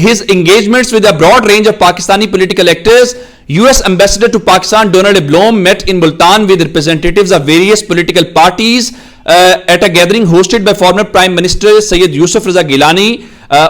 his engagements with a broad range of Pakistani political actors, US Ambassador to Pakistan Donald Blom met in Multan with representatives of various political parties at a gathering hosted by former Prime Minister Sayyid Yusuf Raza Gilani.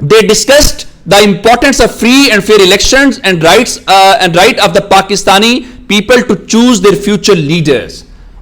they discussed the importance of free and fair elections and right of the Pakistani people to choose their future leaders.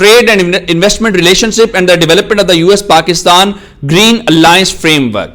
trade and investment relationship and the development of the US Pakistan Green Alliance framework.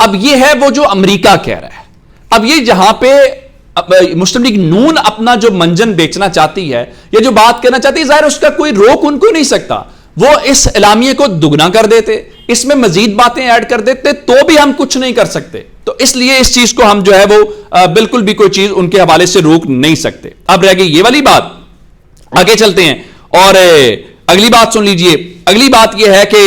اب یہ ہے وہ جو امریکہ کہہ رہا ہے. اب یہ جہاں پہ مسلم لیگ نون اپنا جو منجن بیچنا چاہتی ہے یا جو بات کہنا چاہتی ہے، ظاہر اس کا کوئی روک ان کو نہیں سکتا. وہ اس اعلامیے کو دگنا کر دیتے، اس میں مزید باتیں ایڈ کر دیتے، تو بھی ہم کچھ نہیں کر سکتے. تو اس لیے اس چیز کو ہم جو ہے وہ بالکل بھی کوئی چیز ان کے حوالے سے روک نہیں سکتے. اب رہ گئی یہ والی بات. آگے چلتے ہیں اور اگلی بات سن لیجئے. اگلی بات یہ ہے کہ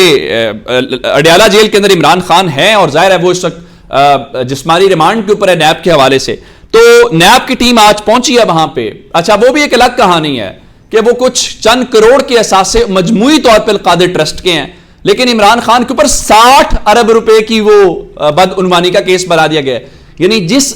اڈیالہ جیل کے اندر عمران خان ہے اور ظاہر ہے وہ اس وقت جسمانی ریمانڈ کے اوپر ہے نیب کے حوالے سے. تو نیب کی ٹیم آج پہنچی ہے وہاں پہ. اچھا وہ بھی ایک الگ کہانی ہے کہ وہ کچھ چند کروڑ کے اثاثے مجموعی طور پر القادر ٹرسٹ کے ہیں، لیکن عمران خان کے اوپر 60 ارب روپے کی وہ بدعنوانی کا کیس بنا دیا گیا. یعنی جس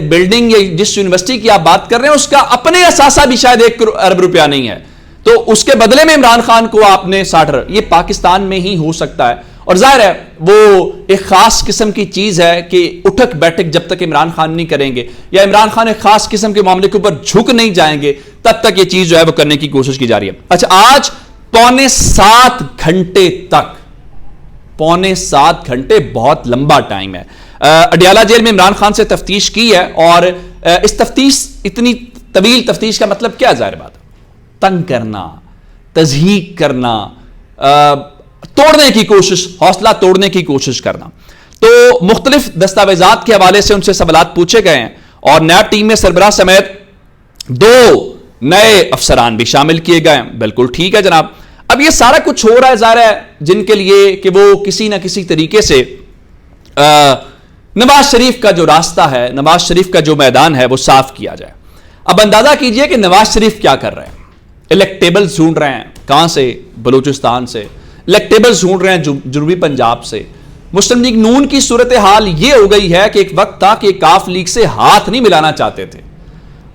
بلڈنگ یا جس یونیورسٹی کی آپ بات کر رہے ہیں اس کا اپنے اثاثہ بھی شاید 1 ارب روپیہ نہیں ہے، تو اس کے بدلے میں عمران خان کو آپ نے 60 ارب. یہ پاکستان میں ہی ہو سکتا ہے اور ظاہر ہے وہ ایک خاص قسم کی چیز ہے کہ اٹھک بیٹھک جب تک عمران خان نہیں کریں گے یا عمران خان ایک خاص قسم کے معاملے کے اوپر جھک نہیں جائیں گے تب تک یہ چیز جو ہے وہ کرنے کی کوشش کی جا رہی ہے. اچھا آج 6.25 گھنٹے تک 6.25 گھنٹے بہت لمبا ٹائم ہے. اڈیالہ جیل میں عمران خان سے تفتیش کی ہے اور اس تفتیش اتنی طویل تفتیش کا مطلب کیا؟ ظاہر بات تنگ کرنا، تضحیق کرنا، توڑنے کی کوشش، حوصلہ توڑنے کی کوشش کرنا. تو مختلف دستاویزات کے حوالے سے ان سے سوالات پوچھے گئے ہیں اور نیب ٹیم میں سربراہ سمیت 2 نئے افسران بھی شامل کیے گئے ہیں. بالکل ٹھیک ہے جناب. اب یہ سارا کچھ ہو رہا ہے ظاہر ہے جن کے لیے کہ وہ کسی نہ کسی طریقے سے نواز شریف کا جو راستہ ہے، نواز شریف کا جو میدان ہے وہ صاف کیا جائے. اب اندازہ کیجئے کہ نواز شریف کیا کر رہے ہیں. الیکٹیبلز ڈھونڈ رہے ہیں. کہاں سے؟ بلوچستان سے. الیکٹیبلز ڈھونڈ رہے ہیں جنوبی پنجاب سے. مسلم لیگ نون کی صورتحال یہ ہو گئی ہے کہ ایک وقت تھا کہ کاف لیگ سے ہاتھ نہیں ملانا چاہتے تھے.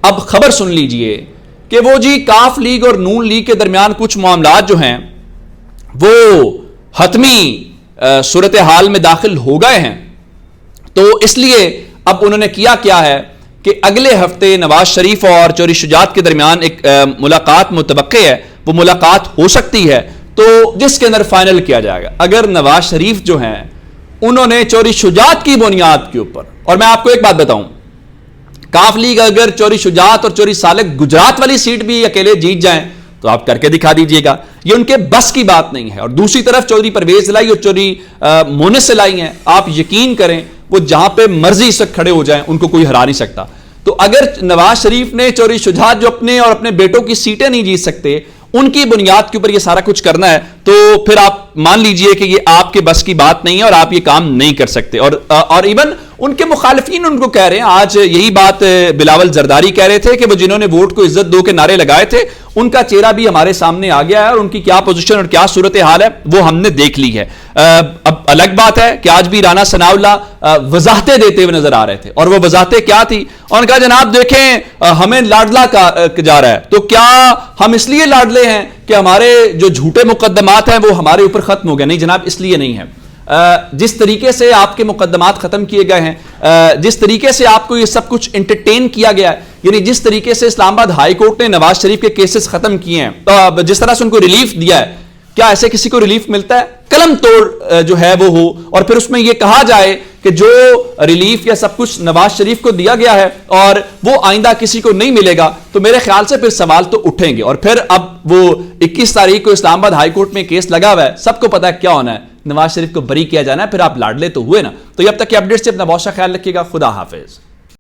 اب خبر سن لیجئے کہ وہ جی کاف لیگ اور نون لیگ کے درمیان کچھ معاملات جو ہیں وہ حتمی صورتحال میں داخل ہو گئے ہیں. تو اس لیے اب انہوں نے کیا ہے کہ اگلے ہفتے نواز شریف اور چوری شجاعت کے درمیان ایک ملاقات متوقع ہے. وہ ملاقات ہو سکتی ہے تو جس کے اندر فائنل کیا جائے گا. اگر نواز شریف جو ہیں انہوں نے چوری شجاعت کی بنیاد کے اوپر، اور میں آپ کو ایک بات بتاؤں، کاف لیگ اگر چوری شجاعت اور چوری سالک گجرات والی سیٹ بھی اکیلے جیت جائیں تو آپ کر کے دکھا دیجئے گا. یہ ان کے بس کی بات نہیں ہے. اور دوسری طرف چودھری پرویز لائی اور چودھری مونس سے لائی ہیں، آپ یقین کریں وہ جہاں پہ مرضی سے کھڑے ہو جائیں ان کو کوئی ہرا نہیں سکتا. تو اگر نواز شریف نے چوری شجاعت جو اپنے اور اپنے بیٹوں کی سیٹیں نہیں جیت سکتے، ان کی بنیاد کے اوپر یہ سارا کچھ کرنا ہے، تو پھر آپ مان لیجئے کہ یہ آپ کے بس کی بات نہیں ہے اور آپ یہ کام نہیں کر سکتے. اور ایون ان کے مخالفین ان کو کہہ رہے ہیں، آج یہی بات بلاول زرداری کہہ رہے تھے کہ وہ جنہوں نے ووٹ کو عزت دو کے نعرے لگائے تھے ان کا چہرہ بھی ہمارے سامنے آ گیا ہے اور ان کی کیا پوزیشن اور کیا صورتحال ہے وہ ہم نے دیکھ لی ہے. اب الگ بات ہے کہ آج بھی رانا ثناء اللہ وضاحتیں دیتے ہوئے نظر آ رہے تھے، اور وہ وضاحتیں کیا تھی؟ اور کہا جناب دیکھیں ہمیں لاڈلا جا رہا ہے، تو کیا ہم اس لیے لاڈلے ہیں کہ ہمارے جو جھوٹے مقدمات ہیں وہ ہمارے اوپر ختم ہو گئے؟ نہیں جناب، اس لیے نہیں ہے. جس طریقے سے آپ کے مقدمات ختم کیے گئے ہیں، جس طریقے سے آپ کو یہ سب کچھ انٹرٹین کیا گیا ہے، یعنی جس طریقے سے اسلام آباد ہائی کورٹ نے نواز شریف کے کیسز ختم کیے ہیں، تو جس طرح سے ان کو ریلیف دیا ہے، کیا ایسے کسی کو ریلیف ملتا ہے؟ قلم توڑ جو ہے وہ ہو اور پھر اس میں یہ کہا جائے کہ جو ریلیف یا سب کچھ نواز شریف کو دیا گیا ہے اور وہ آئندہ کسی کو نہیں ملے گا، تو میرے خیال سے پھر سوال تو اٹھیں گے. اور پھر اب وہ 21 تاریخ کو اسلام آباد ہائی کورٹ میں کیس لگا ہوا ہے، سب کو پتا ہے کیا ہونا ہے، نواز شریف کو بری کیا جانا ہے، پھر آپ لاڈلے تو ہوئے نا. تو اب تک کے اپڈیٹ سے اپنا بہت سا خیال رکھیے گا. خدا حافظ.